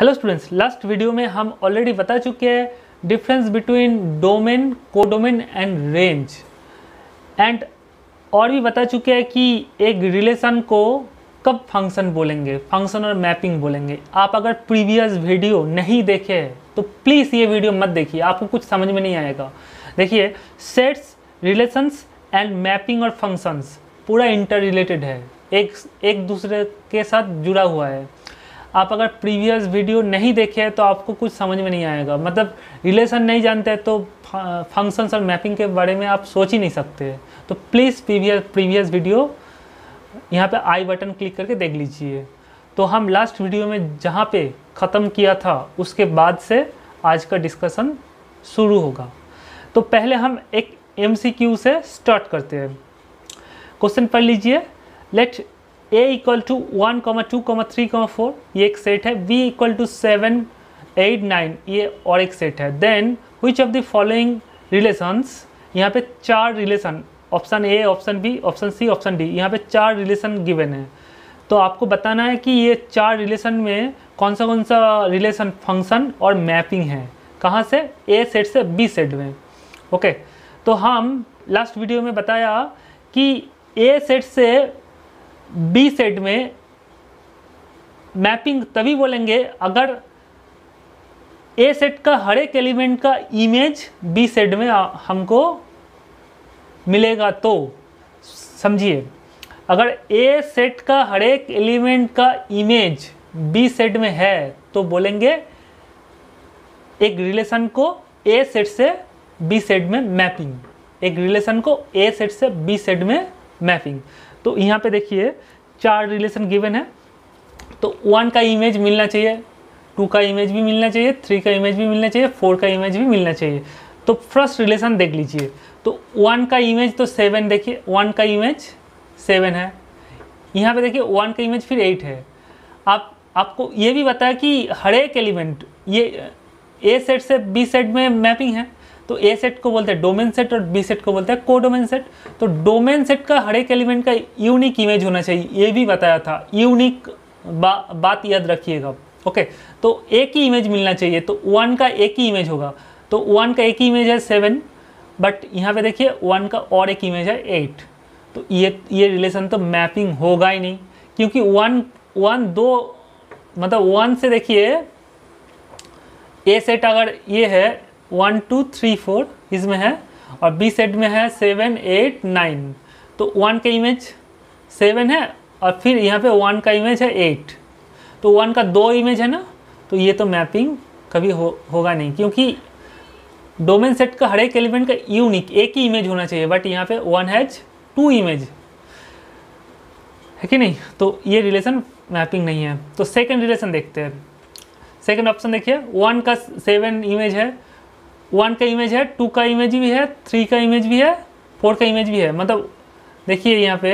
Hello students, last video में हम already बता चुके हैं difference between domain, codomain and range and और भी बता चुके हैं कि एक रिलेशन को कब फंक्शन बोलेंगे, फंक्शन और मैपिंग बोलेंगे। आप अगर प्रीवियस वीडियो नहीं देखे हैं तो प्लीज़ ये वीडियो मत देखिए, आपको कुछ समझ में नहीं आएगा। देखिए, सेट्स, रिलेशंस एंड मैपिंग और फंक्शंस पूरा इंटर रिलेटेड है, एक दूसरे के साथ जुड़ा हुआ है। आप अगर प्रीवियस वीडियो नहीं देखे हैं तो आपको कुछ समझ में नहीं आएगा, मतलब रिलेशन नहीं जानते हैं तो फंक्शंस और मैपिंग के बारे में आप सोच ही नहीं सकते। तो प्लीज़ प्रीवियस वीडियो यहाँ पे आई बटन क्लिक करके देख लीजिए। तो हम लास्ट वीडियो में जहाँ पे ख़त्म किया था उसके बाद से आज का डिस्कशन शुरू होगा। तो पहले हम एक MCQ से स्टार्ट करते हैं। क्वेश्चन पढ़ लीजिए। लेट A इक्वल टू 1, 2, 3, 4 ये एक सेट है। B इक्वल टू 7, 8, 9 ये और एक सेट है। Then which of the following relations, यहाँ पे 4 relation, option A, option B, option C, option D, यहाँ पे 4 रिलेशन गिवन है। तो आपको बताना है कि ये 4 रिलेशन में कौन सा रिलेशन फंक्शन और मैपिंग है, कहाँ से, A सेट से B सेट में। ओके, तो हम लास्ट वीडियो में बताया कि A सेट से बी सेट में मैपिंग तभी बोलेंगे अगर ए सेट का हर एक एलिमेंट का इमेज बी सेट में हमको मिलेगा। तो समझिए, अगर ए सेट का हर एक एलिमेंट का इमेज बी सेट में है तो बोलेंगे एक रिलेशन को ए सेट से बी सेट में मैपिंग, एक रिलेशन को ए सेट से बी सेट में मैपिंग। तो यहाँ पे देखिए 4 रिलेशन गिवन है। तो 1 का इमेज मिलना चाहिए, 2 का इमेज भी मिलना चाहिए, 3 का इमेज भी मिलना चाहिए, 4 का इमेज भी मिलना चाहिए। तो फर्स्ट रिलेशन देख लीजिए। तो 1 का इमेज तो 7, देखिए 1 का इमेज 7 है। यहाँ पे देखिए 1 का इमेज फिर 8 है। आपको ये भी बताया कि हर एक एलिमेंट ये ए सेट से बी सेट में मैपिंग है। तो ए सेट को बोलते हैं डोमेन सेट और बी सेट को बोलते हैं कोडोमेन सेट। तो डोमेन सेट का हर एक एलिमेंट का यूनिक इमेज होना चाहिए, ये भी बताया था। यूनिक बात याद रखिएगा। ओके, तो एक ही इमेज मिलना चाहिए। तो 1 का एक ही इमेज होगा। तो 1 का एक ही इमेज है 7, बट यहाँ पे देखिए 1 का और एक इमेज है 8। तो ये रिलेशन तो मैपिंग होगा ही नहीं, क्योंकि 1 मतलब 1 से देखिए ए सेट अगर ये है 1, 2, 3, 4 इसमें है और बी सेट में है 7, 8, 9। तो 1 का इमेज 7 है और फिर यहाँ पे 1 का इमेज है 8। तो 1 का 2 इमेज है ना, तो ये तो मैपिंग कभी होगा नहीं, क्योंकि डोमेन सेट का हर एक एलिमेंट का यूनिक एक ही इमेज होना चाहिए, बट यहाँ पे 1 हैज 2 इमेज है कि नहीं। तो ये रिलेशन मैपिंग नहीं है। तो सेकेंड रिलेशन देखते हैं। सेकेंड ऑप्शन देखिए, 1 का 7 इमेज है, 1 का इमेज है, 2 का इमेज भी है, 3 का इमेज भी है, 4 का इमेज भी है। मतलब देखिए यहाँ पे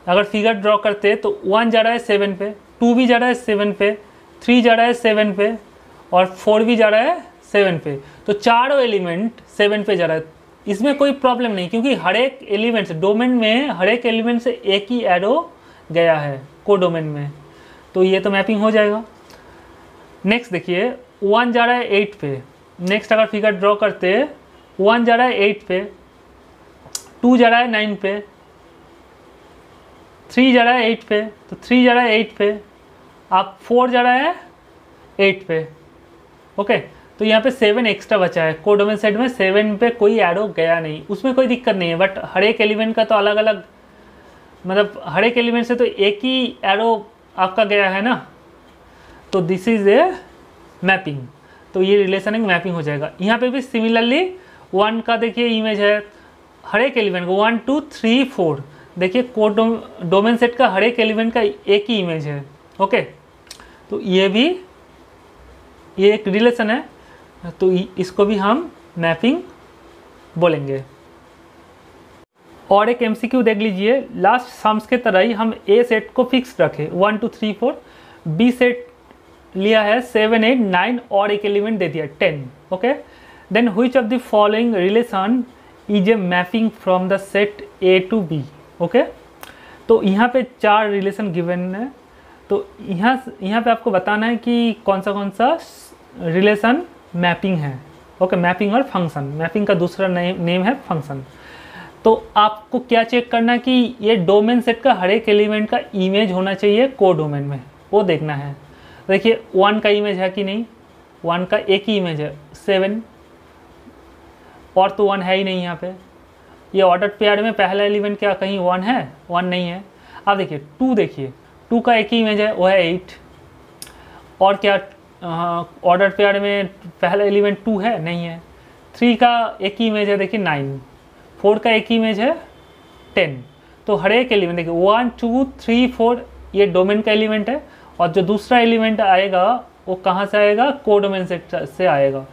अगर फिगर ड्रॉ करते तो 1 जा रहा है 7 पे, 2 भी जा रहा है 7 पे, 3 जा रहा है 7 पे और 4 भी जा रहा है 7 पे। तो चारों एलिमेंट 7 पे जा रहा है। इसमें कोई प्रॉब्लम नहीं, क्योंकि हर एक एलिमेंट से, डोमेन में हर एक एलिमेंट से एक ही एरो गया है कोडोमेन में, तो ये तो मैपिंग हो जाएगा। नेक्स्ट देखिए, 1 जा रहा है 8 पे। नेक्स्ट अगर फिगर ड्रॉ करते 1 जा रहा है 8 पे, 2 जा रहा है 9 पे, 3 जा रहा है 8 पे, तो 3 जा रहा है 8 पे, आप 4 जा रहा है 8 पे। ओके, तो यहाँ पे 7 एक्स्ट्रा बचा है। कोडोमेन सेट में 7 पे कोई एरो गया नहीं, उसमें कोई दिक्कत नहीं है। बट हर एक एलिमेंट का तो अलग अलग, मतलब हर एक एलिमेंट से तो एक ही एरो आपका गया है ना, तो दिस इज ए मैपिंग। तो ये रिलेशन एक मैपिंग हो जाएगा। यहाँ पे भी सिमिलरली 1 का देखिए इमेज है हर एक एलिमेंट को, 1, 2, 3, 4 देखिए डोमेन सेट का हर एक एलिमेंट का एक ही इमेज है। ओके, तो ये एक रिलेशन है, तो इसको भी हम मैपिंग बोलेंगे। और एक MCQ देख लीजिए। लास्ट सम्स के तरह ही हम ए सेट को फिक्स रखें 1, 2, 3, 4, बी सेट लिया है 7, 8, 9 और एक एलिमेंट दे दिया 10। Okay, then which of the following relation is a mapping from the set A to B। Okay, तो यहाँ पे 4 रिलेशन गिवन है। तो यहाँ पे आपको बताना है कि कौन सा रिलेशन मैपिंग है। ओके, मैपिंग और फंक्शन, मैपिंग का दूसरा नेम है फंक्शन। तो आपको क्या चेक करना है कि ये डोमेन सेट का हर एक एलिमेंट का इमेज होना चाहिए कोडोमेन में, वो देखना है। देखिए 1 का इमेज है कि नहीं, 1 का एक ही इमेज है, 7 और तो 1 है ही नहीं यहाँ पे। ये ऑर्डर पेयर में पहला एलिमेंट क्या कहीं 1 है? 1 नहीं है। अब देखिए 2, देखिए 2 का एक ही इमेज है, वो है 8। और क्या ऑर्डर पेयर में पहला एलिमेंट 2 है? नहीं है। 3 का एक ही इमेज है, देखिए 9। 4 का एक ही इमेज है, 10। तो हर एक एलिमेंट देखिए 1 2 3 4 ये डोमेन का एलिमेंट है, और जो दूसरा एलिमेंट आएगा वो कहाँ से आएगा? कोडोमेन सेट से आएगा।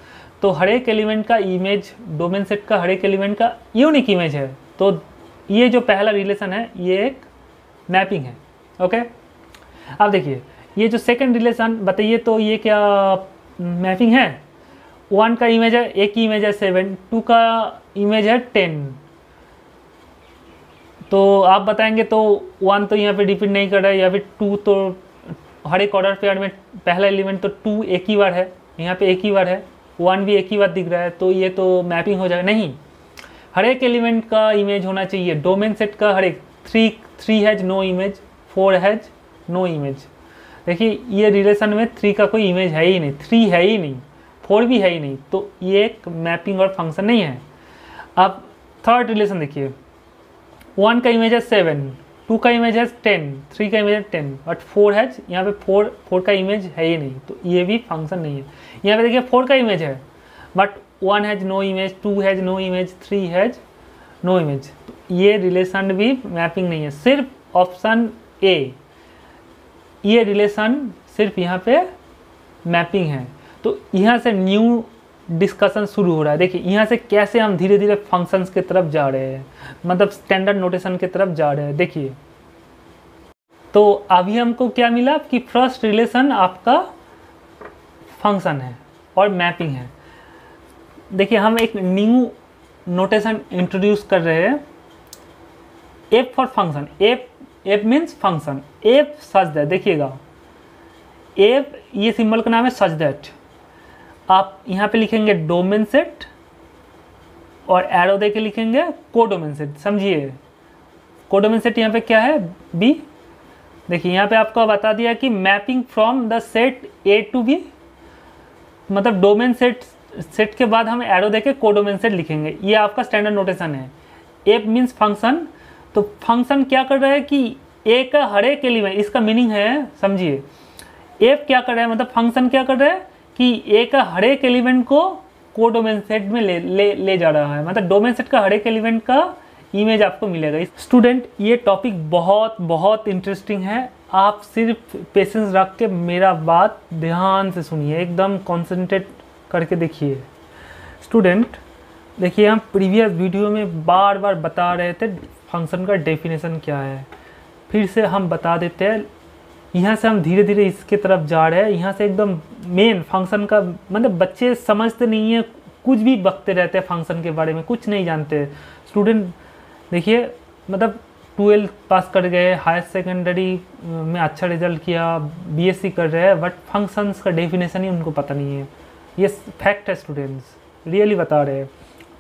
तो हर एक एलिमेंट का इमेज, डोमेन सेट का हर एक एलिमेंट का यूनिक इमेज है। तो ये जो पहला रिलेशन है ये एक मैपिंग है। ओके, अब देखिए ये जो सेकंड रिलेशन बताइए, तो ये क्या मैपिंग है? 1 का इमेज है, एक ही इमेज है 7, 2 का इमेज है 10। तो आप बताएंगे तो 1 तो यहाँ पे डिपेंड नहीं कर रहा है, या फिर 2 तो हर एक ऑर्डर पेयर में पहला एलिमेंट तो 2 एक ही बार है, यहाँ पे एक ही बार है, 1 भी एक ही बार दिख रहा है, तो ये तो मैपिंग हो जाएगा। नहीं, हर एक एलिमेंट का इमेज होना चाहिए डोमेन सेट का। हर एक 3 has no image, 4 has no image. देखिए ये रिलेशन में 3 का कोई इमेज है ही नहीं, 3 है ही नहीं, 4 भी है ही नहीं, तो ये एक मैपिंग और फंक्शन नहीं है। अब थर्ड रिलेशन देखिए, 1 का इमेज है 7, 2 का इमेज है 10, 3 का इमेज है 10, बट 4 हैज, यहाँ पे 4 का इमेज है ही नहीं, तो ये भी फंक्शन नहीं है। यहाँ पे देखिए 4 का इमेज है, but 1 has no image, 2 has no image, 3 has no image, तो ये रिलेशन भी मैपिंग नहीं है। सिर्फ ऑप्शन ए, ये रिलेशन सिर्फ यहाँ पे मैपिंग है। तो यहाँ से न्यू डिस्कशन शुरू हो रहा है। देखिए यहाँ से कैसे हम धीरे धीरे फंक्शंस की तरफ जा रहे हैं, मतलब स्टैंडर्ड नोटेशन की तरफ जा रहे हैं। देखिए तो अभी हमको क्या मिला कि फर्स्ट रिलेशन आपका फंक्शन है और मैपिंग है। देखिए हम एक न्यू नोटेशन इंट्रोड्यूस कर रहे हैं, F for function. F means function, F such that. देखिएगा एफ, ये सिंबल का नाम है सच दैट। आप यहाँ पे लिखेंगे डोमेन सेट और एरो दे के लिखेंगे कोडोमेन सेट। समझिए कोडोमेन सेट यहाँ पे क्या है? बी। देखिए यहाँ पे आपको बता दिया कि mapping from the set A to B, मतलब डोमेन सेट के बाद हम एरो दे के कोडोमेन सेट लिखेंगे। ये आपका स्टैंडर्ड नोटेशन है। F means function. तो फंक्शन क्या कर रहा है कि ए का हर एक एलिमेंट, इसका मीनिंग है, समझिए एफ क्या कर रहा है, मतलब फंक्शन क्या कर रहा है कि ए का हर एक एलिमेंट को कोडोमेन सेट में ले जा रहा है, मतलब डोमेन सेट का हर एक एलिमेंट का इमेज आपको मिलेगा। स्टूडेंट ये टॉपिक बहुत बहुत इंटरेस्टिंग है, आप सिर्फ पेशेंस रख के मेरा बात ध्यान से सुनिए, एकदम कॉन्सेंट्रेट करके देखिए। स्टूडेंट देखिए हम प्रीवियस वीडियो में बार बार बता रहे थे फंक्शन का डेफिनेशन क्या है, फिर से हम बता देते हैं। यहाँ से हम धीरे धीरे इसके तरफ जा रहे हैं। यहाँ से एकदम मेन फंक्शन का, मतलब बच्चे समझते नहीं है, कुछ भी बकते रहते हैं फंक्शन के बारे में, कुछ नहीं जानते। स्टूडेंट देखिए मतलब 12th पास कर गए, हायर सेकेंडरी में अच्छा रिजल्ट किया, बीएससी कर रहे हैं, बट फंक्शंस का डेफिनेशन ही उनको पता नहीं है। ये फैक्ट है स्टूडेंट्स, रियली बता रहे हैं।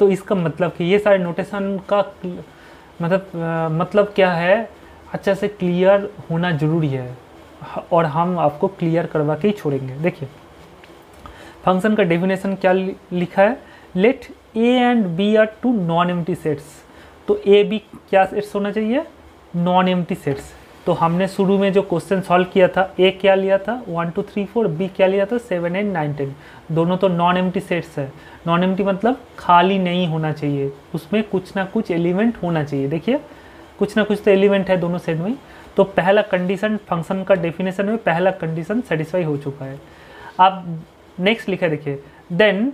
तो इसका मतलब कि ये सारे नोटेशन का मतलब क्या है, अच्छा से क्लियर होना ज़रूरी है, और हम आपको क्लियर करवा के ही छोड़ेंगे। देखिए फंक्शन का डेफिनेशन क्या लिखा है, let A and B are two non empty sets. तो ए बी क्या सेट्स होना चाहिए? Non empty sets. तो हमने शुरू में जो क्वेश्चन सॉल्व किया था, ए क्या लिया था 1 2 3 4, बी क्या लिया था 7 8 9 10, दोनों तो नॉन एम्प्टी सेट्स है। नॉन एम्प्टी मतलब खाली नहीं होना चाहिए, उसमें कुछ ना कुछ एलिमेंट होना चाहिए। देखिए कुछ ना कुछ तो एलिमेंट है दोनों सेट में। तो पहला कंडीशन फंक्शन का डेफिनेशन में पहला कंडीशन सेटिस्फाई हो चुका है। अब नेक्स्ट लिखा है, देखिए देन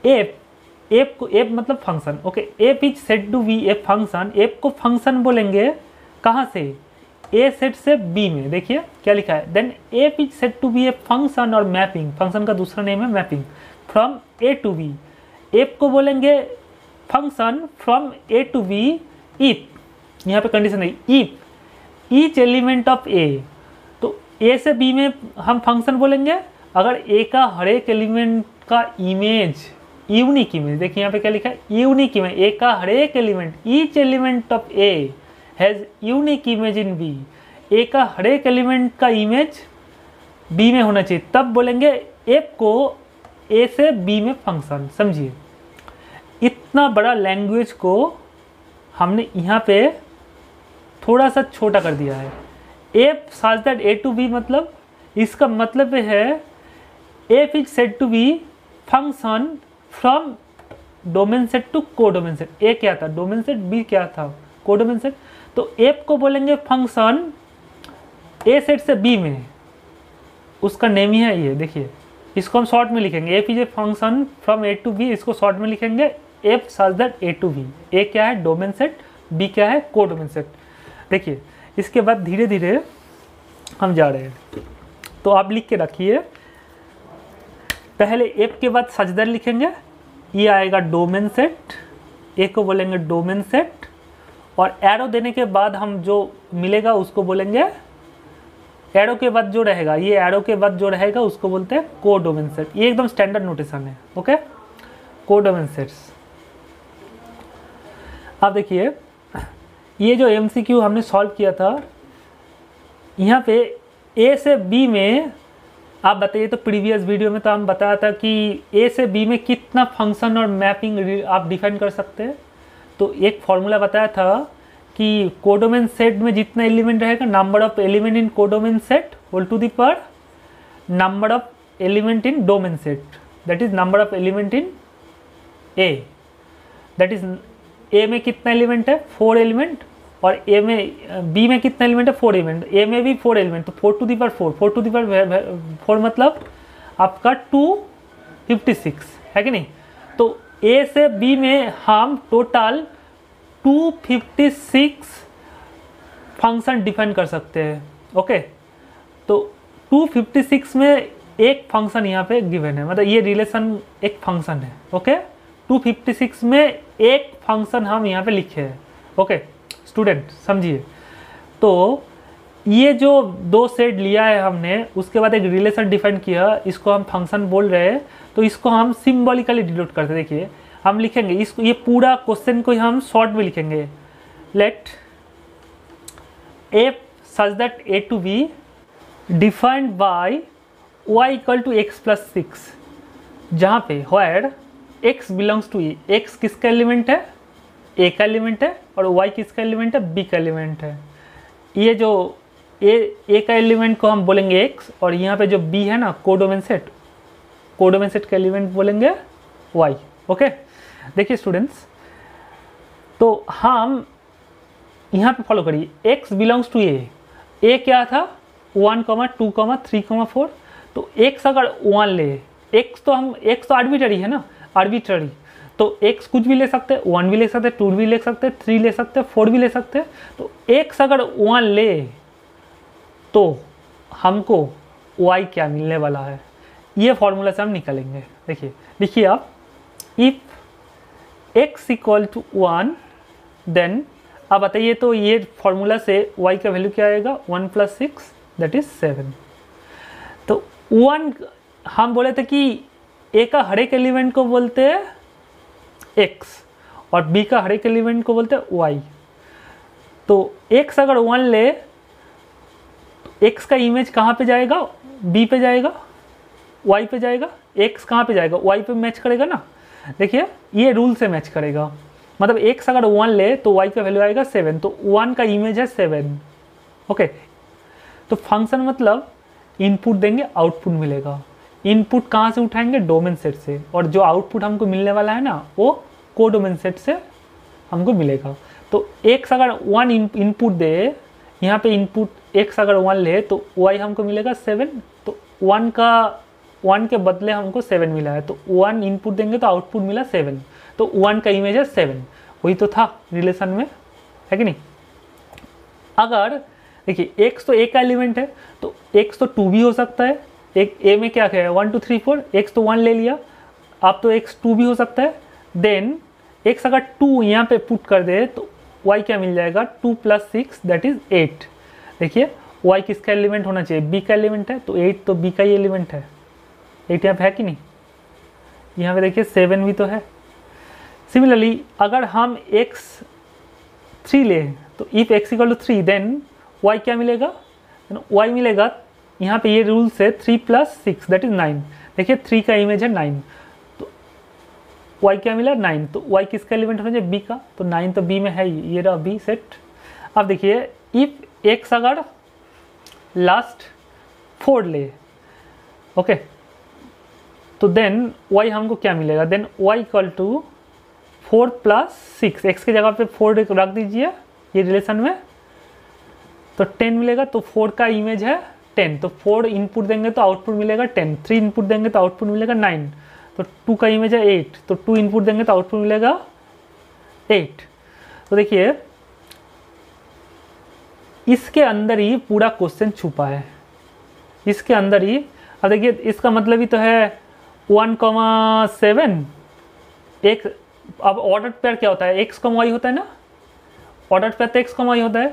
एफ मतलब function. Okay, f is set to B a function. F को फंक्शन बोलेंगे कहाँ से? ए सेट से बी में। देखिए क्या लिखा है, then f is set to B a function और मैपिंग, फंक्शन का दूसरा नेम है mapping, from A to B. F को बोलेंगे function from A to B if, यहाँ पे कंडीशन है if each element of A. तो ए से बी में हम फंक्शन बोलेंगे अगर ए का हर एक एलिमेंट का इमेज, यूनिक इमेज, देखिए यहाँ पे क्या लिखा है, यूनिक इमेज, ए का हर एक element, each element of A has unique image in B, A का हर एक एलिमेंट का इमेज बी में होना चाहिए, तब बोलेंगे एफ को ए से बी में फंक्शन। समझिए, इतना बड़ा लैंग्वेज को हमने यहाँ पे थोड़ा सा छोटा कर दिया है। F such that A to B, मतलब इसका मतलब है F is said to be function from domain set to codomain set. A क्या था, डोमेन सेट, बी क्या था, कोडोमेन सेट। तो एफ को बोलेंगे फंक्शन ए सेट से बी में, उसका नेम ही है ये। देखिए इसको हम शॉर्ट में लिखेंगे, F is a function from A to B, इसको शॉर्ट में लिखेंगे F such that A to B. A क्या है, डोमेन सेट, बी क्या है, कोडोमेन सेट। देखिए इसके बाद धीरे धीरे हम जा रहे हैं, तो आप लिख के रखिए, पहले एफ के बाद सच दैट लिखेंगे, ये आएगा डोमेन सेट, ए को बोलेंगे डोमेन सेट, और एरो देने के बाद हम जो मिलेगा उसको बोलेंगे, एरो के बाद जो रहेगा, ये एरो के बाद जो रहेगा उसको बोलते हैं कोडोमेन सेट। ये एकदम स्टैंडर्ड नोटेशन है, ओके, कोडोमेन सेट्स। अब देखिए ये जो एमसीक्यू हमने सॉल्व किया था, यहाँ पे ए से बी में आप बताइए, तो प्रीवियस वीडियो में तो हम बताया था कि ए से बी में कितना फंक्शन और मैपिंग आप डिफाइन कर सकते हैं। तो एक फॉर्मूला बताया था कि कोडोमेन सेट में जितना एलिमेंट रहेगा, number of element in codomain set whole to the power number of element in domain set, that is number of element in A, that is A में कितना एलिमेंट है, 4 element, और ए में B में कितना एलिमेंट है, 4 element, ए में भी 4 एलिमेंट, तो 4 to the power 4, 4 to the power 4 मतलब आपका 256 है कि नहीं। तो ए से बी में हम टोटल 256 फंक्शन डिफाइन कर सकते हैं, ओके। तो 256 में एक फंक्शन यहाँ पे गिवन है, मतलब ये रिलेशन एक फंक्शन है, ओके। 256 में एक फंक्शन हम यहाँ पे लिखे हैं, ओके स्टूडेंट, समझिए। तो ये जो 2 सेट लिया है हमने, उसके बाद एक रिलेशन डिफाइन किया, इसको हम फंक्शन बोल रहे हैं, तो इसको हम सिंबॉलिकली डिनोट करते हैं। देखिए हम लिखेंगे इसको, ये पूरा क्वेश्चन को हम शॉर्ट में लिखेंगे, let f such that A to B defined by y equal to x plus 6, जहाँ पे where x belongs to A, x किसका एलिमेंट है, a का एलिमेंट है, और y किसका एलिमेंट है, b का एलिमेंट है। ये जो a का एलिमेंट को हम बोलेंगे x, और यहाँ पे जो b है ना, कोडोमेन सेट, कोडोमेन सेट का एलिमेंट बोलेंगे y, ओके। देखिए स्टूडेंट्स, तो हम यहाँ पे फॉलो करिए, x बिलोंग्स टू a क्या था 1, 2, 3, 4, तो x अगर 1 ले, x तो आर्बिट्ररी है ना, आर्बिट्ररी, तो x कुछ भी ले सकते हैं, 1 भी ले सकते हैं, 2 भी ले सकते हैं, 3 ले सकते हैं, 4 भी ले सकते हैं। तो x अगर 1 ले तो हमको y क्या मिलने वाला है, ये फॉर्मूला से हम निकालेंगे। देखिए लिखिए आप, if x equal to 1 then, अब बताइए तो ये फॉर्मूला से y का वैल्यू क्या आएगा, 1 + 6 दैट इज 7। तो 1 हम बोले थे कि a का हर एक एलिमेंट को बोलते हैं x, और b का हर एक एलिमेंट को बोलते हैं y। तो x अगर 1 ले, x का इमेज कहाँ पे जाएगा, b पे जाएगा, y पे जाएगा, x कहाँ पे जाएगा, y पे मैच करेगा ना। देखिए ये रूल से मैच करेगा, मतलब x अगर 1 ले तो y का वैल्यू आएगा 7, तो 1 का इमेज है 7, ओके। तो फंक्शन मतलब इनपुट देंगे, आउटपुट मिलेगा। इनपुट कहाँ से उठाएंगे, डोमेन सेट से, और जो आउटपुट हमको मिलने वाला है ना, वो कोडोमेन सेट से हमको मिलेगा। तो x अगर 1 इनपुट दे, यहाँ पे इनपुट x अगर 1 ले तो y हमको मिलेगा 7, तो 1 के बदले हमको 7 मिला है, तो 1 इनपुट देंगे तो आउटपुट मिला 7, तो 1 का इमेज है 7, वही तो था रिलेशन में, है कि नहीं। अगर देखिए x तो a का एलिमेंट है, तो x तो 2 भी हो सकता है, एक a में क्या है 1 2 3 4, x तो 1 ले लिया, अब तो x 2 भी हो सकता है। देन x अगर 2 यहाँ पे पुट कर दे तो y क्या मिल जाएगा, 2 + 6 दैट इज 8। देखिए y किसका एलिमेंट होना चाहिए, b का एलिमेंट है, तो 8 तो b का ही एलिमेंट है। 8 यहाँ पे है कि नहीं, यहाँ पे देखिए 7 भी तो है। सिमिलरली अगर हम x3 ले तो if x equal to 3 then y क्या मिलेगा, y मिलेगा यहाँ पे ये रूल से 3 + 6 दैट इज 9। देखिए 3 का इमेज है 9, तो y क्या मिला 9, तो y किसका एलिमेंट होना चाहिए, b का, तो 9 तो b में है ही, ये रहा b सेट। अब देखिए इफ x अगर लास्ट 4 ले, ओके, तो देन y हमको क्या मिलेगा, then y equal to 4 + 6, x की जगह पे 4 रख दीजिए ये रिलेशन में, तो 10 मिलेगा। तो 4 का इमेज है 10, तो 4 इनपुट देंगे तो आउटपुट मिलेगा 10, 3 इनपुट देंगे तो आउटपुट मिलेगा 9, तो 2 का इमेज है 8, तो 2 इनपुट देंगे तो आउटपुट मिलेगा 8। तो देखिए इसके अंदर ही पूरा क्वेश्चन छुपा है, इसके अंदर ही। अब देखिए इसका मतलब ही तो है 1,7 एक, अब ऑर्डर पेयर क्या होता है, x, y होता है ना, ऑर्डर पेयर तो x, y होता है,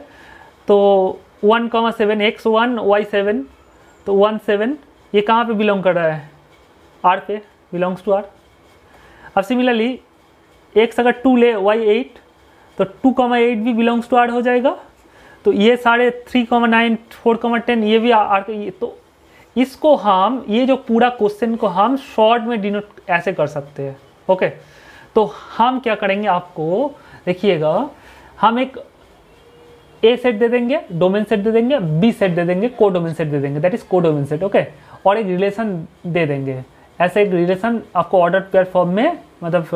तो 1,7 x 1 y 7, तो 1 7 ये कहाँ पे बिलोंग कर रहा है, r पे, बिलोंग्स टू r। अब सिमिलरली x अगर 2 ले y 8, तो 2,8 भी बिलोंग्स टू r हो जाएगा। तो ये सारे 3,9 4,10 ये भी r के, तो इसको हम, ये जो पूरा क्वेश्चन को हम शॉर्ट में डिनोट ऐसे कर सकते हैं। ओके, तो हम क्या करेंगे, आपको देखिएगा, हम एक ए सेट दे देंगे, डोमेन सेट दे देंगे, बी सेट दे देंगे, को डोमेन सेट दे देंगे, दैट इज को डोमेन सेट। ओके, और एक रिलेशन दे देंगे, ऐसे एक रिलेशन आपको ऑर्डर पेयर फॉर्म में, मतलब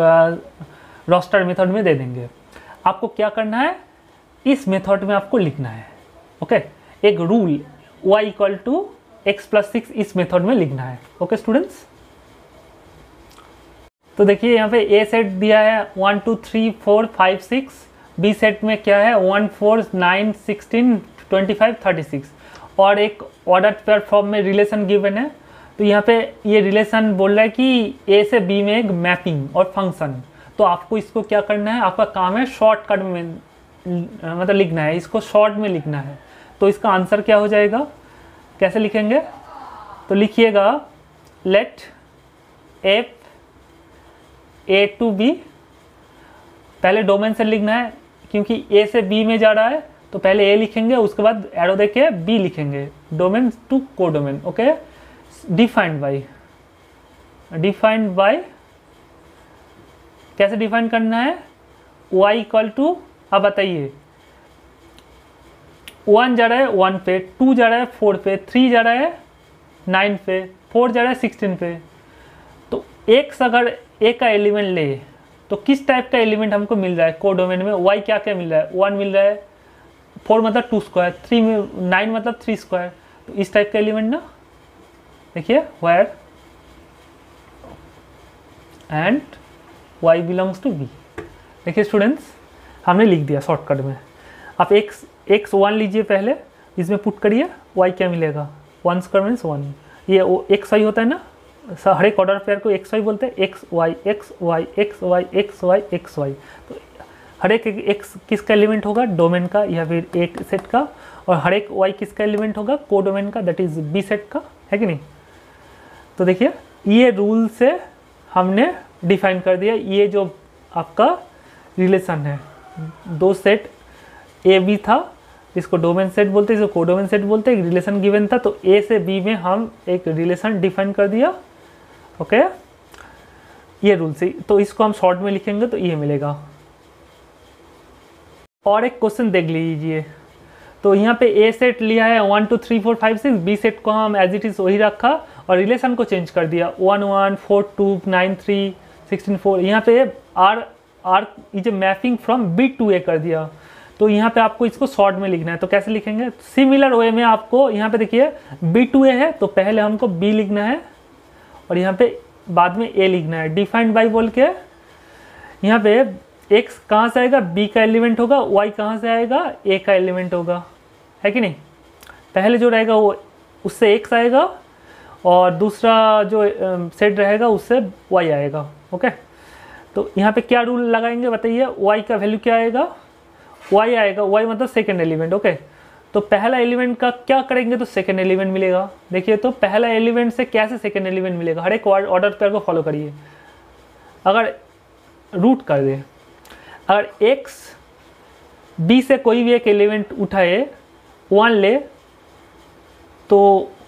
रोस्टर मेथड में दे देंगे। आपको क्या करना है, इस मेथड में आपको लिखना है। ओके, एक rule y equal to x + 6 इस मेथड में लिखना है। ओके स्टूडेंट्स, तो देखिए यहाँ पे ए सेट दिया है 1 2 3 4 5 6, बी सेट में क्या है 1 4 9 16 25 36, और एक ऑर्डर पेयर फॉर्म में रिलेशन गिवन है। तो यहाँ पे ये रिलेशन बोल रहा है कि ए से बी में एक मैपिंग और फंक्शन, तो आपको इसको क्या करना है, आपका काम है शॉर्टकट में मतलब लिखना है, इसको शॉर्ट में लिखना है। तो इसका आंसर क्या हो जाएगा, कैसे लिखेंगे, तो लिखिएगा let f A to B, पहले डोमेन से लिखना है क्योंकि ए से बी में जा रहा है, तो पहले ए लिखेंगे, उसके बाद एरो देके बी लिखेंगे, डोमेन टू को डोमेन। ओके, डिफाइंड बाय कैसे डिफाइन करना है, y इक्वल टू, अब बताइए 1 जा रहा है 1 पे, 2 जा रहा है 4 पे, 3 जा रहा है 9 पे, 4 जा रहा है 16 पे। तो x अगर a का एलिमेंट ले तो किस टाइप का एलिमेंट हमको मिल रहा है को डोमेन में, y क्या क्या मिल रहा है, 1 मिल रहा है, 4 मतलब 2 स्क्वायर, 3 में 9 मतलब 3 स्क्वायर, तो इस टाइप का एलिमेंट ना। देखिए where and y belongs to b। देखिए स्टूडेंट्स, हमने लिख दिया शॉर्टकट में। आप x 1 लीजिए, पहले इसमें पुट करिए, y क्या मिलेगा, 1 स्क्वायर मीन्स 1, ये x y होता है ना, हर एक ऑर्डर पेयर को x y बोलते हैं, x y x y x y x y x y। तो हर एक x किसका एलिमेंट होगा, डोमेन का या फिर एक सेट का, और हर एक y किसका एलिमेंट होगा, को डोमेन का, दैट इज b सेट का, है कि नहीं। तो देखिए ये रूल से हमने डिफाइन कर दिया, ये जो आपका रिलेशन है, दो सेट ए बी था, इसको डोमेन सेट बोलते हैं, इसको को डोमेन सेट बोलते हैं, एक रिलेशन गिवन था, तो ए से बी में हम एक रिलेशन डिफाइन कर दिया। ओके, ये रूल से, तो इसको हम शॉर्ट में लिखेंगे तो ये मिलेगा। और एक क्वेश्चन देख लीजिए, तो यहाँ पे ए सेट लिया है 1 2 3 4 5 6, बी सेट को हम एज इट इज वही रखा और रिलेशन को चेंज कर दिया 1 1 4 2 9 3 16 4। यहाँ पे R is a mapping from B to A कर दिया, तो यहाँ पे आपको इसको शॉर्ट में लिखना है। तो कैसे लिखेंगे, सिमिलर वे में आपको यहाँ पे देखिए बी टू ए है, तो पहले हमको बी लिखना है और यहाँ पे बाद में ए लिखना है, डिफाइंड बाई बोल के। यहाँ पे x कहाँ से आएगा, b का एलिमेंट होगा, y कहाँ से आएगा, a का एलिमेंट होगा, है कि नहीं। पहले जो रहेगा वो उससे x आएगा और दूसरा जो सेट रहेगा उससे y आएगा। ओके, तो यहाँ पे क्या रूल लगाएंगे बताइए, y का वैल्यू क्या आएगा, y आएगा, y मतलब सेकेंड एलिमेंट। ओके, तो पहला एलिमेंट का क्या करेंगे तो सेकेंड एलिमेंट मिलेगा। देखिए तो पहला एलिमेंट से कैसे सेकेंड एलिमेंट मिलेगा, हर एक ऑर्डर पेयर को फॉलो करिए। अगर रूट कर दे, अगर x b से कोई भी एक एलिमेंट उठाए 1 ले तो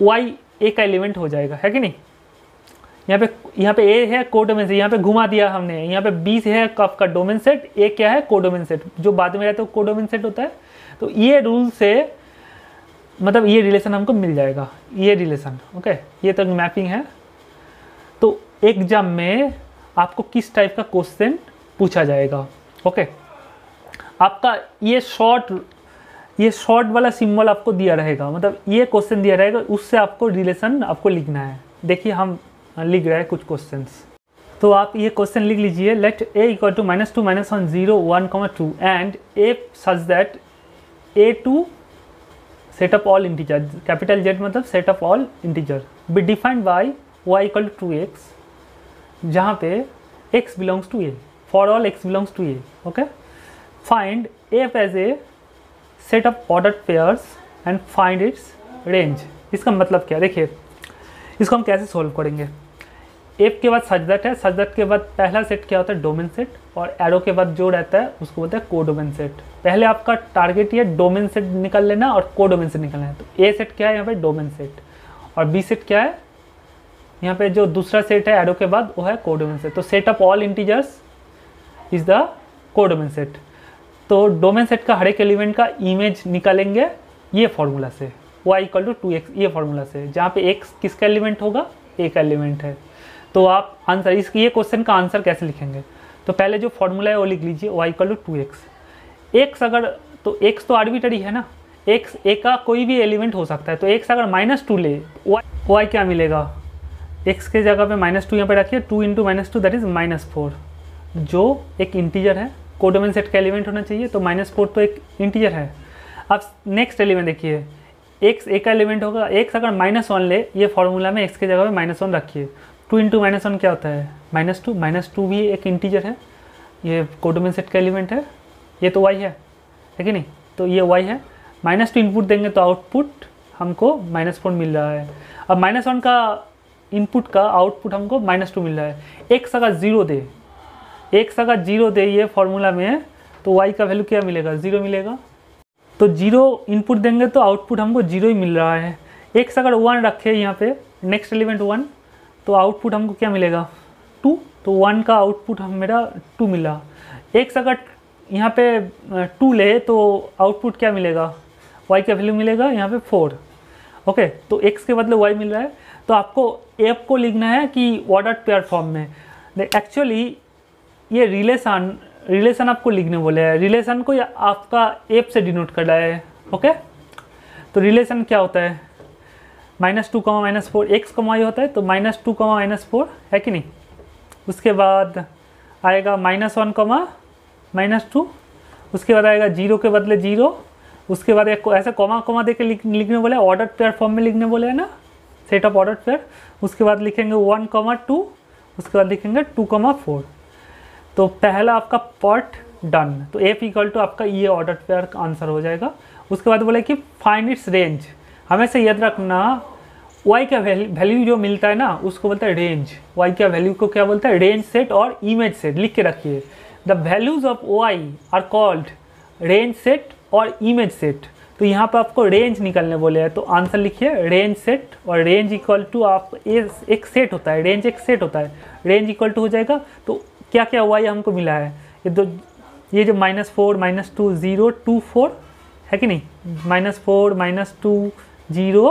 y a का एलिमेंट हो जाएगा, है कि नहीं। यहाँ पे a है कोडोमेन सेट, यहाँ पे घुमा दिया हमने, यहाँ पे b है आपका डोमेन सेट, a क्या है कोडोमेन सेट, जो बाद में रहता है कोडोमेन सेट होता है। तो ये रूल से मतलब ये रिलेशन हमको मिल जाएगा, ये रिलेशन। ओके, ये तो मैपिंग है। तो एग्जाम में आपको किस टाइप का क्वेश्चन पूछा जाएगा। ओके, आपका ये शॉर्ट वाला सिंबल आपको दिया रहेगा, मतलब ये क्वेश्चन दिया रहेगा, उससे आपको रिलेशन आपको लिखना है। देखिए हम लिख रहे हैं कुछ क्वेश्चंस, तो आप ये क्वेश्चन लिख लीजिए। Let a equal to -2 -1 0 1 2 and a such that a2 set of all integer, capital Z मतलब set of all integer, be defined by y equal to 2x, जहाँ पे x belongs to a, for all x belongs to a। Okay, find f as a set of ordered pairs and find its range. इसका मतलब क्या, देखिए इसको हम कैसे solve करेंगे। f के बाद सच दैट है, सच दैट के बाद पहला सेट क्या होता है डोमेन सेट, और एरो के बाद जो रहता है उसको बोलते हैं कोडोमेन सेट। पहले आपका टारगेट ये डोमेन सेट निकाल लेना और कोडोमेन सेट निकालना है। तो a सेट क्या है यहाँ पे डोमेन सेट, और b सेट क्या है यहाँ पे जो दूसरा सेट है एरो के बाद वो है कोडोमेन सेट। तो set of all integers is the codomain set. तो डोमेन सेट का हर एक एलिमेंट का इमेज निकालेंगे ये फॉर्मूला से, y इक्वल टू 2x, ये फॉर्मूला से, जहाँ पे x किसका एलिमेंट होगा, a का एलिमेंट है। तो आप आंसर इसकी ये क्वेश्चन का आंसर कैसे लिखेंगे, तो पहले जो फॉर्मूला है वो लिख लीजिए, y equal to 2x। x अगर तो x तो आर्बिटरी है ना, x a का कोई भी एलिमेंट हो सकता है। तो x अगर -2 ले y क्या मिलेगा, x के जगह पे -2 यहाँ पे रखिए, 2 × -2 दैट इज -4, जो एक इंटीजर है, कोडोमेन सेट का एलिमेंट होना चाहिए। तो -4 तो एक इंटीजर है। अब नेक्स्ट एलिमेंट देखिए, x a का एलिमेंट होगा, x अगर -1 ले, ये फॉर्मूला में x के जगह पे -1 रखिए, 2 × -1 क्या होता है -2, -2 भी एक इंटीजर है, ये कोडोमेन सेट का एलिमेंट है, ये तो y है कि नहीं। तो ये y है, -2 इनपुट देंगे तो आउटपुट हमको -4 मिल रहा है। अब -1 का इनपुट का आउटपुट हमको -2 मिल रहा है। x अगर 0 दे, x अगर 0 दे ये फॉर्मूला में, तो y का वैल्यू क्या मिलेगा, 0 मिलेगा। तो 0 इनपुट देंगे तो आउटपुट हमको 0 ही मिल रहा है। x अगर 1 रखे यहाँ पे, नेक्स्ट एलिमेंट 1, तो आउटपुट हमको क्या मिलेगा 2, तो 1 का आउटपुट हम मेरा 2 मिला। x अगर यहाँ पे 2 ले तो आउटपुट क्या मिलेगा, y का वैल्यू मिलेगा यहाँ पे 4। ओके, तो x के बदले y मिल रहा है। तो आपको f को लिखना है कि ऑर्डर्ड पेयर फॉर्म में। एक्चुअली ये रिलेशन आपको लिखने बोले हैं, रिलेशन को आपका f से डिनोट कर रहा है। ओके, तो रिलेशन क्या होता है, -2, -4, x, y होता है, तो -2, -4 है कि नहीं। उसके बाद आएगा -1, -2, उसके बाद आएगा 0 के बदले 0, उसके बाद एक ऐसे कॉमा दे के लिखने बोले, ऑर्डर्ड पेयर फॉर्म में लिखने बोले है ना, सेट ऑफ ऑर्डर्ड पेयर। उसके बाद लिखेंगे 1, 2, उसके बाद लिखेंगे 2, 4। तो पहला आपका पार्ट डन। तो f इक्वल टू आपका ये ऑर्डर पेयर का आंसर हो जाएगा। उसके बाद बोले कि फाइंड इट्स रेंज। हमेशा याद रखना y का वैल्यू जो मिलता है ना उसको बोलता है रेंज। y का वैल्यू को क्या बोलता है, रेंज सेट और इमेज सेट। लिख के रखिए, the values of y are called range set और इमेज सेट। तो यहाँ पर आपको रेंज निकलने बोले हैं, तो आंसर लिखिए रेंज सेट। और रेंज इक्वल टू आप एक सेट होता है, रेंज एक सेट होता है, रेंज इक्वल टू हो जाएगा। तो क्या क्या y हमको मिला है, ये जो -4, -2, 0, 2, 4 है कि नहीं, -4, -2, 0,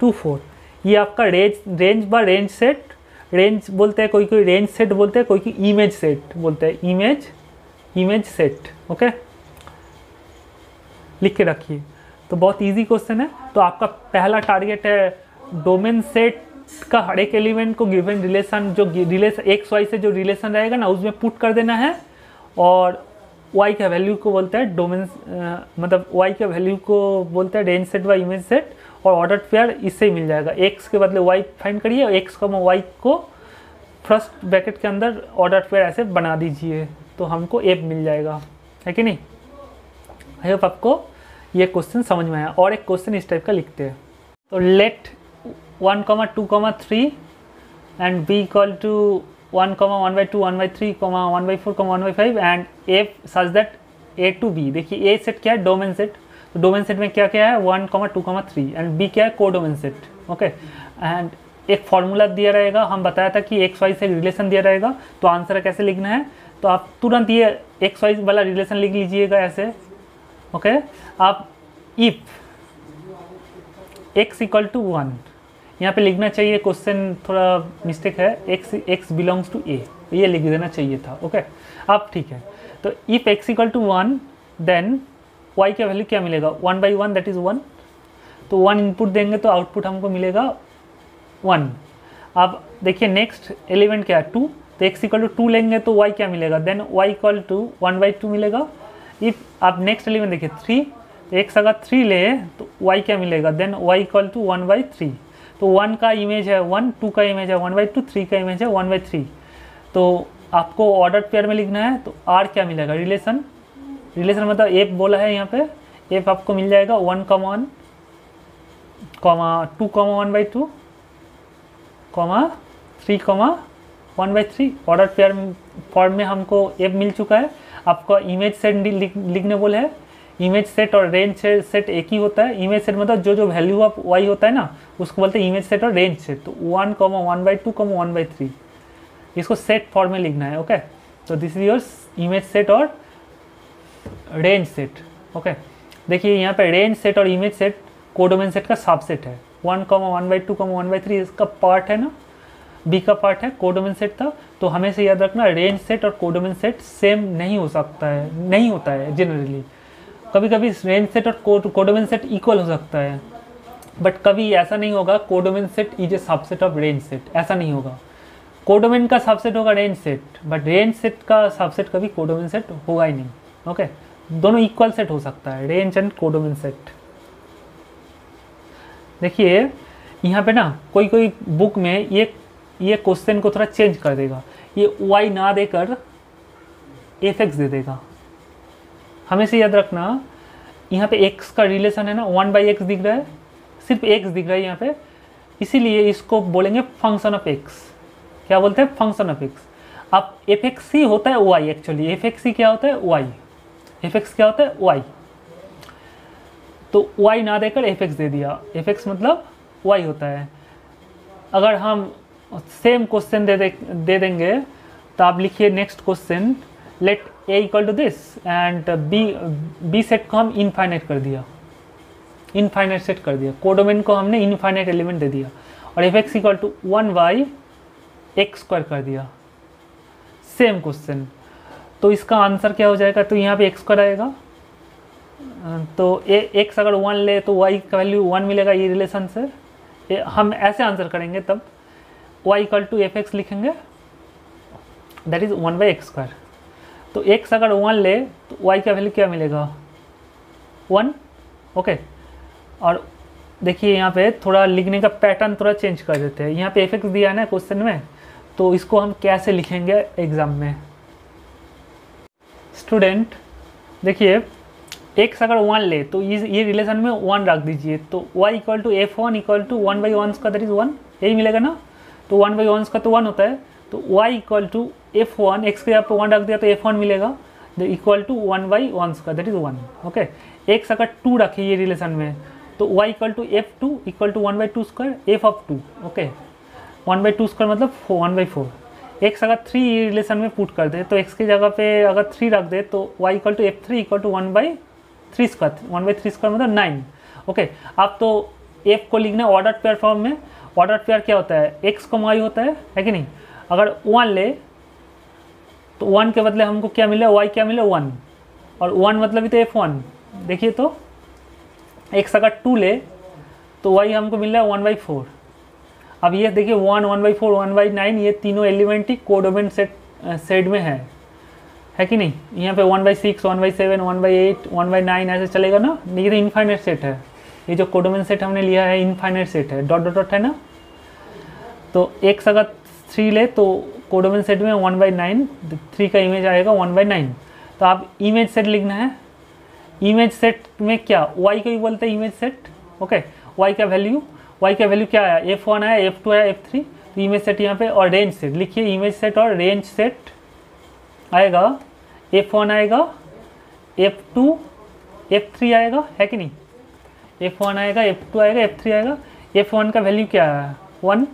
2, 4, ये आपका रेंज बा रेंज सेट। रेंज बोलते हैं कोई रेंज सेट बोलते हैं, कोई इमेज सेट बोलते हैं, इमेज सेट। ओके, लिख के रखिए। तो बहुत इजी क्वेश्चन है। तो आपका पहला टारगेट है डोमेन सेट का हर एक एलिमेंट को गिवन रिलेशन, जो रिलेशन एक्स वाई से जो रिलेशन रहेगा ना उसमें पुट कर देना है। और y का वैल्यू को बोलता है डोमेन, मतलब y का वैल्यू को बोलता है रेंज सेट व इमेज सेट। और ऑर्डर्ड पेयर इससे ही मिल जाएगा, x के बदले y फाइंड करिए और x, y को फर्स्ट ब्रैकेट के अंदर ऑर्डर्ड पेयर ऐसे बना दीजिए, तो हमको f मिल जाएगा, है कि नहीं। आई होप आपको ये क्वेश्चन समझ में आया। और एक क्वेश्चन इस टाइप का लिखते हैं, तो let 1, 2, 3 and b equal to 1, 1/2, 1/3, 1/4, 1/5 and f such that a to b। देखिए a सेट क्या है, डोमेन सेट। तो डोमेन सेट में क्या क्या है, 1, 2, 3 एंड b क्या है, कोडोमेन सेट। ओके, एंड एक फॉर्मूला दिया रहेगा, हम बताया था कि एक्स वाई से रिलेशन दिया रहेगा। तो आंसर कैसे लिखना है, तो आप तुरंत ये एक्स वाई वाला रिलेशन लिख लीजिएगा ऐसे। ओके, आप इफ x इक्वल टू 1, यहाँ पे लिखना चाहिए, क्वेश्चन थोड़ा मिस्टेक है, x बिलोंग्स टू a, ये लिख देना चाहिए था। ओके, अब ठीक है, तो if x equal to 1 then y का वैल्यू क्या मिलेगा, 1/1 दैट इज़ 1। तो 1 इनपुट देंगे तो आउटपुट हमको मिलेगा 1। अब देखिए नेक्स्ट एलिमेंट क्या है, 2। तो x इक्वल टू 2 लेंगे तो y क्या मिलेगा, देन y इक्वल टू 1/2 मिलेगा। इफ आप नेक्स्ट एलिमेंट देखिए 3, तो x अगर 3 ले तो y क्या मिलेगा, देन y इक्वल टू 1/3। तो 1 का इमेज है 1, 2 का इमेज है 1/2, 3 का इमेज है 1/3। तो आपको ऑर्डर पेयर में लिखना है, तो r क्या मिलेगा, रिलेशन मतलब f बोला है यहाँ पे, f आपको मिल जाएगा 1, 1, 2, 1/2, 3, 1/3। ऑर्डर पेयर फॉर्म में हमको f मिल चुका है। आपका इमेज सेट लिखने बोले है, इमेज सेट और रेंज सेट एक ही होता है। इमेज सेट मतलब जो वैल्यू ऑफ y होता है ना, उसको बोलते हैं इमेज सेट और रेंज सेट। तो 1, 1/2, 1/3, इसको सेट फॉर्म में लिखना है। ओके, तो this is your image set और रेंज सेट। ओके, देखिए यहाँ पे रेंज सेट और इमेज सेट कोडोमेन सेट का सबसेट है। 1, 1/2, 1/3 इसका पार्ट है ना, बी का पार्ट है, कोडोमेन सेट था। तो हमेशा याद रखना, रेंज सेट और कोडोमेन सेट सेम नहीं हो सकता है, नहीं होता है जनरली। कभी कभी रेंज सेट और कोडोमेन सेट इक्वल हो सकता है, बट कभी ऐसा नहीं होगा codomain set is a subset of range set, ऐसा नहीं होगा। कोडोमेन का सबसेट होगा range set, but range set का सबसेट कभी कोडोमेन सेट होगा ही नहीं। ओके, दोनों इक्वल सेट हो सकता है, रेंज एंड कोडोमेन सेट। देखिए यहाँ पे ना कोई बुक में ये क्वेश्चन को थोड़ा चेंज कर देगा, ये y ना देकर fx दे देगा। हमेशा याद रखना, यहाँ पे x का रिलेशन है ना, 1/x दिख रहा है, सिर्फ x दिख रहा है यहाँ पे, इसीलिए इसको बोलेंगे फंक्शन ऑफ x। क्या बोलते हैं, फंक्शन ऑफ x। अब fx ही होता है y, एक्चुअली fx ही क्या होता है, y। fx क्या होता है, y। तो y ना देकर fx दे दिया, fx मतलब y होता है। अगर हम सेम क्वेश्चन दे देंगे तो आप लिखिए next question, let a equal to this and b set को हम इनफाइनाइट कर दिया, इनफाइनाइट सेट कर दिया, कोडोमेन को हमने इनफाइनाइट एलिमेंट दे दिया, और fx इक्वल टू 1/x² कर दिया। सेम क्वेश्चन, तो इसका आंसर क्या हो जाएगा, तो यहाँ पे x² आएगा। तो x अगर 1 ले तो y का वैल्यू 1 मिलेगा, ये रिलेशन से हम ऐसे आंसर करेंगे, तब y इक्वल टू fx लिखेंगे, दैट इज 1/x²। तो x अगर 1 ले तो y का वैल्यू क्या मिलेगा, 1। ओके, और देखिए यहाँ पे थोड़ा लिखने का पैटर्न थोड़ा चेंज कर देते हैं। यहाँ पे fx दिया है ना क्वेश्चन में, तो इसको हम कैसे लिखेंगे एग्जाम में। स्टूडेंट देखिए x अगर 1 ले तो ये रिलेशन में 1 रख दीजिए, तो y equal to f1 equal to 1/1 का, दैट इज 1, यही मिलेगा ना। तो 1/1 का तो 1 होता है, तो y equal to f1, x के यहाँ पे 1 रख दिया तो f1 मिलेगा, इक्वल टू 1/1 का, दैट इज 1। ओके, x अगर 2 रखिए ये रिलेशन में, तो y equal to f2 equal to 1/2², f of 2। Okay, 1/2² मतलब 1/4। x अगर 3 ये रिलेशन में पुट कर दे, तो x की जगह पे अगर 3 रख दे, तो y equal to f3 equal to 1/3², 1/3² मतलब 9। ओके, अब तो f को लिखना है ऑर्डर पेयर फॉर्म में। ऑर्डर पेयर क्या होता है, x को y होता है कि नहीं। अगर 1 ले तो 1 के बदले हमको क्या मिले, y क्या मिले, 1, और 1 मतलब ही तो f1। देखिए तो x अगर 2 ले तो y हमको मिल रहा है 1/4। अब ये देखिए 1, 1/4, 1/9, ये तीनों एलिमेंट ही कोडोमेन सेट में है कि नहीं। यहाँ पे 1/6, 1/7, 1/8, 1/9 ऐसे चलेगा ना, ये तो इनफाइनाइट सेट है। ये जो कोडोमेन सेट हमने लिया है इनफाइनाइट सेट है, डॉट डॉट डॉट है ना। तो x अगर 3 ले तो कोडोमेन सेट में 1/9, 3 का इमेज आएगा 1/9। तो आप इमेज सेट लिखना है, इमेज सेट में क्या y को ही बोलते हैं इमेज सेट। ओके, y का वैल्यू क्या आया, F1 आया, F2 आया, F3, तो इमेज सेट यहाँ पे। और रेंज सेट लिखिए, इमेज सेट और रेंज सेट आएगा, F1 आएगा, F2 F3 आएगा, है कि नहीं, F1 आएगा, F2 आएगा, F3 आएगा। F1 का वैल्यू क्या है 1,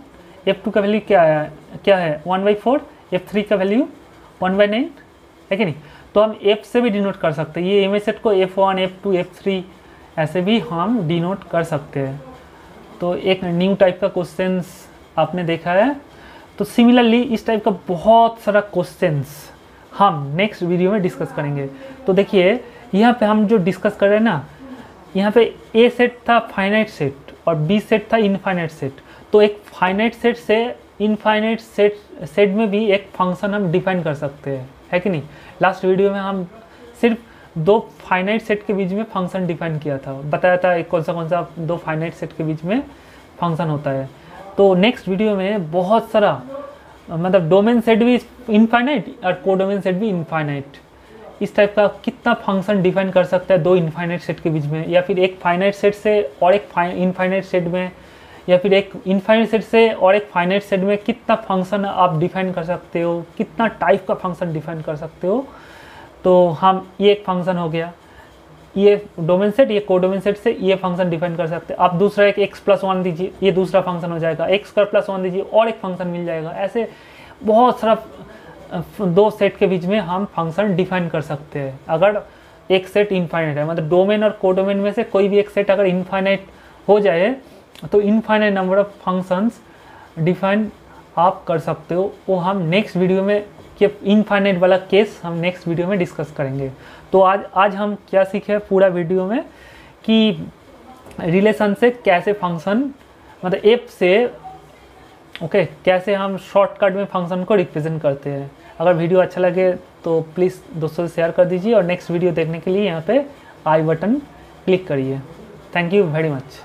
F2 का वैल्यू क्या है 1/4, F3 का वैल्यू 1/9, है कि नहीं। तो हम F से भी डिनोट कर सकते हैं, ये इमेज सेट को F1 F2 F3 ऐसे भी हम डिनोट कर सकते हैं। तो एक न्यू टाइप का क्वेश्चंस आपने देखा है। तो सिमिलरली इस टाइप का बहुत सारा क्वेश्चंस हम नेक्स्ट वीडियो में डिस्कस करेंगे। तो देखिए यहाँ पे हम जो डिस्कस कर रहे हैं ना, यहाँ पे ए सेट था फाइनाइट सेट और बी सेट था इनफाइनाइट सेट। तो एक फाइनाइट सेट से इनफाइनाइट सेट में भी एक फंक्शन हम डिफाइन कर सकते हैं, है कि नहीं। लास्ट वीडियो में हम सिर्फ 2 फाइनाइट सेट के बीच में फंक्शन डिफाइन किया था, बताया था कौन सा 2 फाइनाइट सेट के बीच में फंक्शन होता है। तो नेक्स्ट वीडियो में बहुत सारा मतलब डोमेन सेट भी इनफाइनाइट और कोडोमेन सेट भी इनफाइनाइट, इस टाइप का कितना फंक्शन डिफाइन कर सकता है 2 इनफाइनाइट सेट के बीच में, या फिर एक फाइनाइट सेट से और एक इनफाइनाइट सेट में, या फिर एक इनफाइनाइट सेट से और एक फाइनाइट सेट में कितना फंक्शन आप डिफाइन कर सकते हो, कितना टाइप का फंक्शन डिफाइन कर सकते हो। तो हम ये एक फंक्शन हो गया, ये डोमेन सेट, ये कोडोमेन सेट से ये फंक्शन डिफाइन कर सकते हैं। आप दूसरा एक x+1 दीजिए, ये दूसरा फंक्शन हो जाएगा, x2+1 दीजिए और एक फंक्शन मिल जाएगा। ऐसे बहुत सारा 2 सेट के बीच में हम फंक्शन डिफाइन कर सकते हैं अगर एक सेट इनफाइनाइट है। मतलब डोमेन और कोडोमेन में से कोई भी एक सेट अगर इनफाइनाइट हो जाए तो infinite number of functions define आप कर सकते हो। वो हम नेक्स्ट वीडियो में, कि इनफाइनाइट वाला केस हम नेक्स्ट वीडियो में डिस्कस करेंगे। तो आज हम क्या सीखे पूरा वीडियो में कि रिलेशन से कैसे फंक्शन मतलब एफ से कैसे हम शॉर्टकट में फंक्शन को रिप्रेजेंट करते हैं। अगर वीडियो अच्छा लगे तो प्लीज़ दोस्तों से शेयर कर दीजिए और नेक्स्ट वीडियो देखने के लिए यहाँ पे आई बटन क्लिक करिए। Thank you very much.